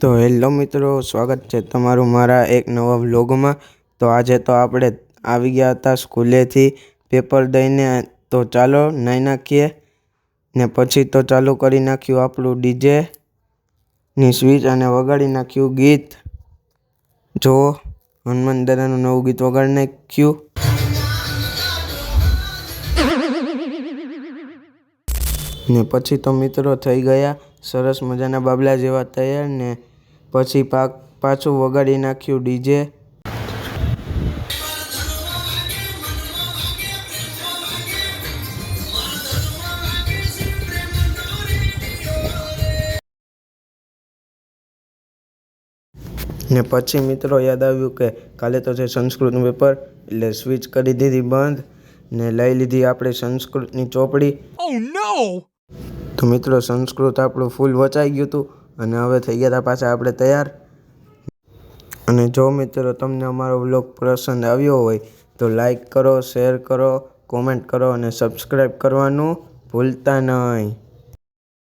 તો હેલો મિત્રો, સ્વાગત છે તમારું મારા એક નવા વ્લોગમાં। તો આજે તો આપણે આવી ગયા હતા સ્કૂલેથી પેપર દઈને। તો ચાલો નાઈ નાખીએ ને પછી તો ચાલુ કરી નાખ્યું આપણું ડીજે ની સ્વિચ અને વગાડી નાખ્યું ગીત। જો હનુમાન દાદાનું નવું ગીત વગાડી નાખ્યું ને પછી તો મિત્રો થઈ ગયા સરસ મજાના બાબલા જેવા તૈયાર ને પછી પાછું વગાડી નાખ્યું ડીજે ને પછી મિત્રો યાદ આવ્યું કે કાલે તો છે સંસ્કૃતનું પેપર, એટલે સ્વિચ કરી દીધી બંધ ને લઈ લીધી આપણે સંસ્કૃતની ચોપડી। તો મિત્રો સંસ્કૃત આપણું ફૂલ વચાઈ ગયું હતું અને હવે થઈ ગયા હતા પાછા આપણે તૈયાર। અને જો મિત્રો તમને અમારો વ્લોગ પસંદ આવ્યો હોય તો લાઈક કરો, શેર કરો, કોમેન્ટ કરો અને સબસ્ક્રાઈબ કરવાનું ભૂલતા નહીં।